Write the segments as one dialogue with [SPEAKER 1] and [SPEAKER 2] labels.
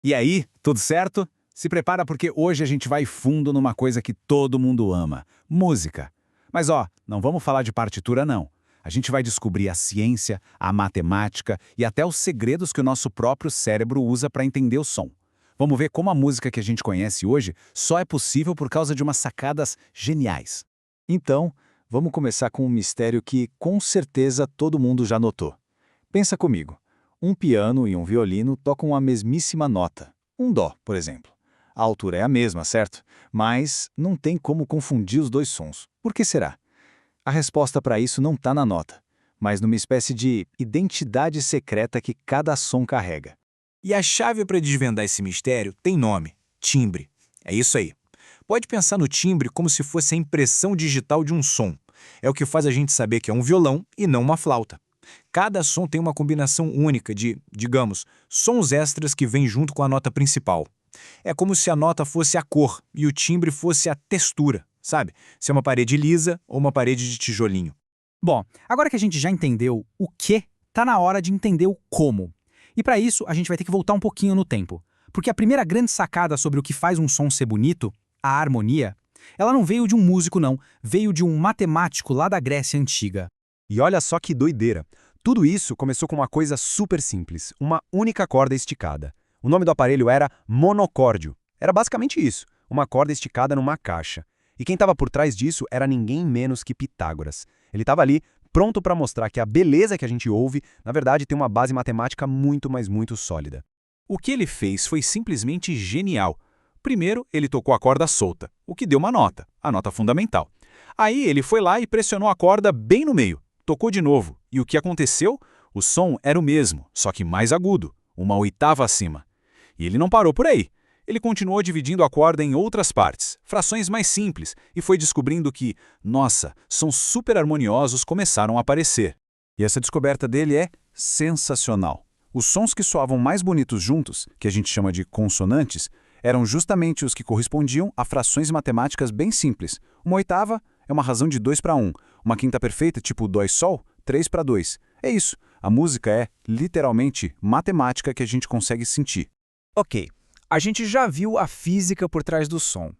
[SPEAKER 1] E aí, tudo certo? Se prepara porque hoje a gente vai fundo numa coisa que todo mundo ama: música. Mas ó, não vamos falar de partitura não. A gente vai descobrir a ciência, a matemática e até os segredos que o nosso próprio cérebro usa para entender o som. Vamos ver como a música que a gente conhece hoje só é possível por causa de umas sacadas geniais.
[SPEAKER 2] Então, vamos começar com um mistério que, com certeza, todo mundo já notou. Pensa comigo. Um piano e um violino tocam a mesmíssima nota. Um dó, por exemplo. A altura é a mesma, certo? Mas não tem como confundir os dois sons. Por que será? A resposta para isso não está na nota, mas numa espécie de identidade secreta que cada som carrega.
[SPEAKER 3] E a chave para desvendar esse mistério tem nome: timbre. É isso aí. Pode pensar no timbre como se fosse a impressão digital de um som. É o que faz a gente saber que é um violão e não uma flauta. Cada som tem uma combinação única de, digamos, sons extras que vêm junto com a nota principal. É como se a nota fosse a cor e o timbre fosse a textura, sabe? Se é uma parede lisa ou uma parede de tijolinho.
[SPEAKER 4] Bom, agora que a gente já entendeu o que, tá na hora de entender o como. E para isso, a gente vai ter que voltar um pouquinho no tempo. Porque a primeira grande sacada sobre o que faz um som ser bonito, a harmonia, ela não veio de um músico não, veio de um matemático lá da Grécia Antiga.
[SPEAKER 5] E olha só que doideira. Tudo isso começou com uma coisa super simples, uma única corda esticada. O nome do aparelho era monocórdio. Era basicamente isso, uma corda esticada numa caixa. E quem estava por trás disso era ninguém menos que Pitágoras. Ele estava ali, pronto para mostrar que a beleza que a gente ouve, na verdade, tem uma base matemática muito, mas muito sólida.
[SPEAKER 3] O que ele fez foi simplesmente genial. Primeiro, ele tocou a corda solta, o que deu uma nota, a nota fundamental. Aí ele foi lá e pressionou a corda bem no meio. Tocou de novo, e o que aconteceu? O som era o mesmo, só que mais agudo, uma oitava acima. E ele não parou por aí. Ele continuou dividindo a corda em outras partes, frações mais simples, e foi descobrindo que, nossa, sons super harmoniosos começaram a aparecer.
[SPEAKER 1] E essa descoberta dele é sensacional. Os sons que soavam mais bonitos juntos, que a gente chama de consonantes, eram justamente os que correspondiam a frações matemáticas bem simples. Uma oitava é uma razão de 2:1. Uma quinta perfeita, tipo dó-sol, 3:2. É isso. A música é, literalmente, matemática que a gente consegue sentir.
[SPEAKER 4] Ok, a gente já viu a física por trás do som.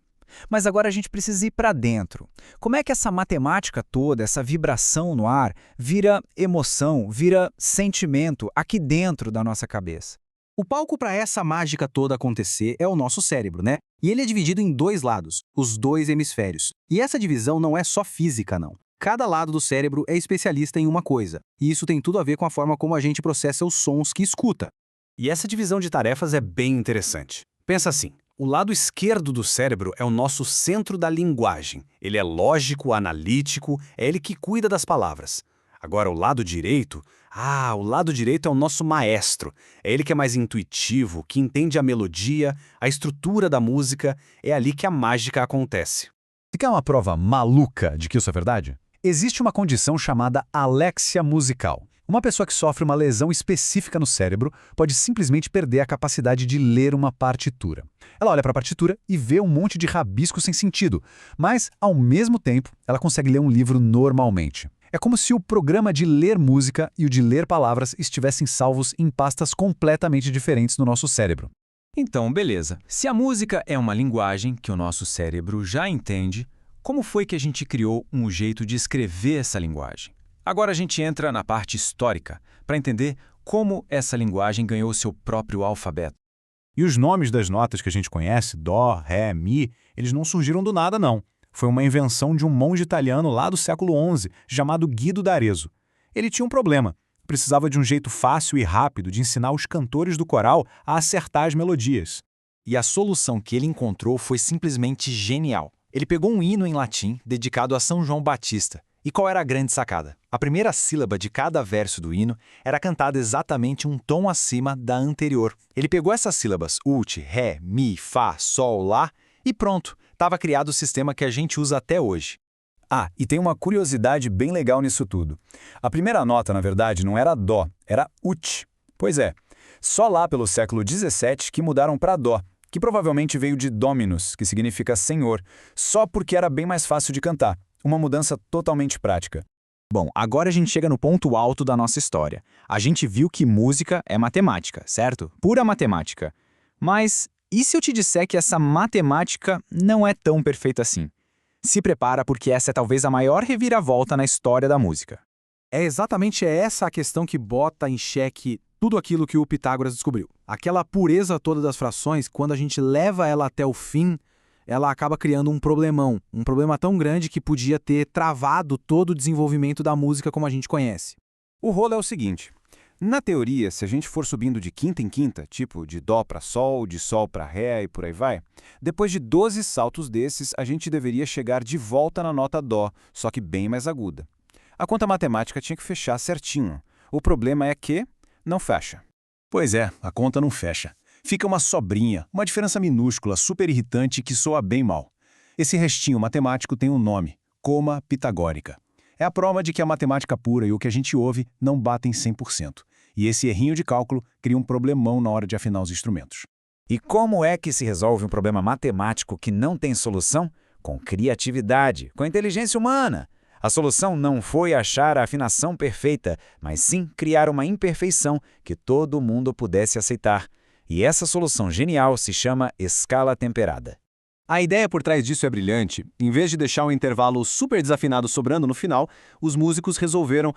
[SPEAKER 4] Mas agora a gente precisa ir para dentro. Como é que essa matemática toda, essa vibração no ar, vira emoção, vira sentimento aqui dentro da nossa cabeça?
[SPEAKER 6] O palco para essa mágica toda acontecer é o nosso cérebro, né? E ele é dividido em dois lados, os dois hemisférios. E essa divisão não é só física, não. Cada lado do cérebro é especialista em uma coisa, e isso tem tudo a ver com a forma como a gente processa os sons que escuta.
[SPEAKER 3] E essa divisão de tarefas é bem interessante. Pensa assim, o lado esquerdo do cérebro é o nosso centro da linguagem. Ele é lógico, analítico, é ele que cuida das palavras. Agora o lado direito é o nosso maestro. É ele que é mais intuitivo, que entende a melodia, a estrutura da música, é ali que a mágica acontece.
[SPEAKER 2] Você quer uma prova maluca de que isso é verdade? Existe uma condição chamada alexia musical. Uma pessoa que sofre uma lesão específica no cérebro pode simplesmente perder a capacidade de ler uma partitura. Ela olha para a partitura e vê um monte de rabisco sem sentido, mas, ao mesmo tempo, ela consegue ler um livro normalmente. É como se o programa de ler música e o de ler palavras estivessem salvos em pastas completamente diferentes no nosso cérebro.
[SPEAKER 3] Então, beleza. Se a música é uma linguagem que o nosso cérebro já entende, como foi que a gente criou um jeito de escrever essa linguagem? Agora a gente entra na parte histórica, para entender como essa linguagem ganhou seu próprio alfabeto.
[SPEAKER 1] E os nomes das notas que a gente conhece, dó, ré, mi, eles não surgiram do nada, não. Foi uma invenção de um monge italiano lá do século XI, chamado Guido d'Arezzo. Ele tinha um problema. Precisava de um jeito fácil e rápido de ensinar os cantores do coral a acertar as melodias.
[SPEAKER 3] E a solução que ele encontrou foi simplesmente genial. Ele pegou um hino em latim dedicado a São João Batista. E qual era a grande sacada? A primeira sílaba de cada verso do hino era cantada exatamente um tom acima da anterior. Ele pegou essas sílabas ut, ré, mi, fá, sol, lá e pronto, estava criado o sistema que a gente usa até hoje.
[SPEAKER 2] Ah, e tem uma curiosidade bem legal nisso tudo. A primeira nota, na verdade, não era dó, era ut. Pois é, só lá pelo século XVII que mudaram para dó, que provavelmente veio de dominus, que significa senhor, só porque era bem mais fácil de cantar. Uma mudança totalmente prática.
[SPEAKER 6] Bom, agora a gente chega no ponto alto da nossa história. A gente viu que música é matemática, certo? Pura matemática.
[SPEAKER 3] Mas e se eu te disser que essa matemática não é tão perfeita assim? Se prepara porque essa é talvez a maior reviravolta na história da música.
[SPEAKER 6] É exatamente essa a questão que bota em xeque tudo aquilo que o Pitágoras descobriu. Aquela pureza toda das frações, quando a gente leva ela até o fim, ela acaba criando um problemão. Um problema tão grande que podia ter travado todo o desenvolvimento da música como a gente conhece.
[SPEAKER 5] O rolo é o seguinte. Na teoria, se a gente for subindo de quinta em quinta, tipo de dó para sol, de sol para ré e por aí vai, depois de 12 saltos desses, a gente deveria chegar de volta na nota dó, só que bem mais aguda. A conta matemática tinha que fechar certinho. O problema é que não fecha.
[SPEAKER 2] Pois é, a conta não fecha. Fica uma sobrinha, uma diferença minúscula, super irritante que soa bem mal. Esse restinho matemático tem um nome, coma pitagórica. É a prova de que a matemática pura e o que a gente ouve não batem 100%. E esse errinho de cálculo cria um problemão na hora de afinar os instrumentos.
[SPEAKER 1] E como é que se resolve um problema matemático que não tem solução? Com criatividade, com inteligência humana. A solução não foi achar a afinação perfeita, mas sim criar uma imperfeição que todo mundo pudesse aceitar. E essa solução genial se chama escala temperada.
[SPEAKER 5] A ideia por trás disso é brilhante. Em vez de deixar um intervalo super desafinado sobrando no final, os músicos resolveram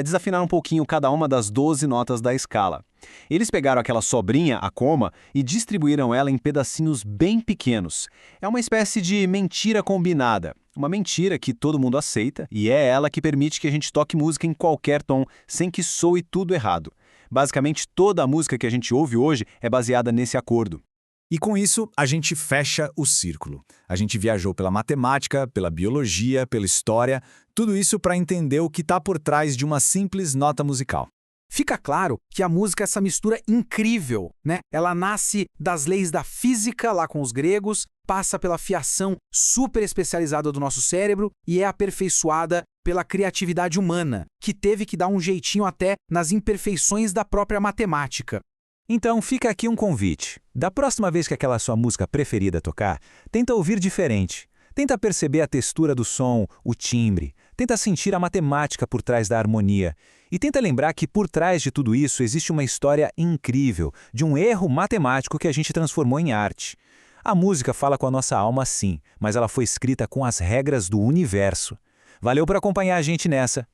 [SPEAKER 5] desafinar um pouquinho cada uma das 12 notas da escala. Eles pegaram aquela sobrinha, a coma, e distribuíram ela em pedacinhos bem pequenos. É uma espécie de mentira combinada. Uma mentira que todo mundo aceita e é ela que permite que a gente toque música em qualquer tom, sem que soe tudo errado. Basicamente, toda a música que a gente ouve hoje é baseada nesse acordo.
[SPEAKER 2] E com isso, a gente fecha o círculo. A gente viajou pela matemática, pela biologia, pela história, tudo isso para entender o que está por trás de uma simples nota musical.
[SPEAKER 4] Fica claro que a música é essa mistura incrível, né? Ela nasce das leis da física, lá com os gregos, passa pela fiação super especializada do nosso cérebro e é aperfeiçoada pela criatividade humana, que teve que dar um jeitinho até nas imperfeições da própria matemática.
[SPEAKER 3] Então fica aqui um convite. Da próxima vez que aquela sua música preferida tocar, tenta ouvir diferente. Tenta perceber a textura do som, o timbre. Tenta sentir a matemática por trás da harmonia. E tenta lembrar que por trás de tudo isso existe uma história incrível, de um erro matemático que a gente transformou em arte. A música fala com a nossa alma sim, mas ela foi escrita com as regras do universo. Valeu por acompanhar a gente nessa.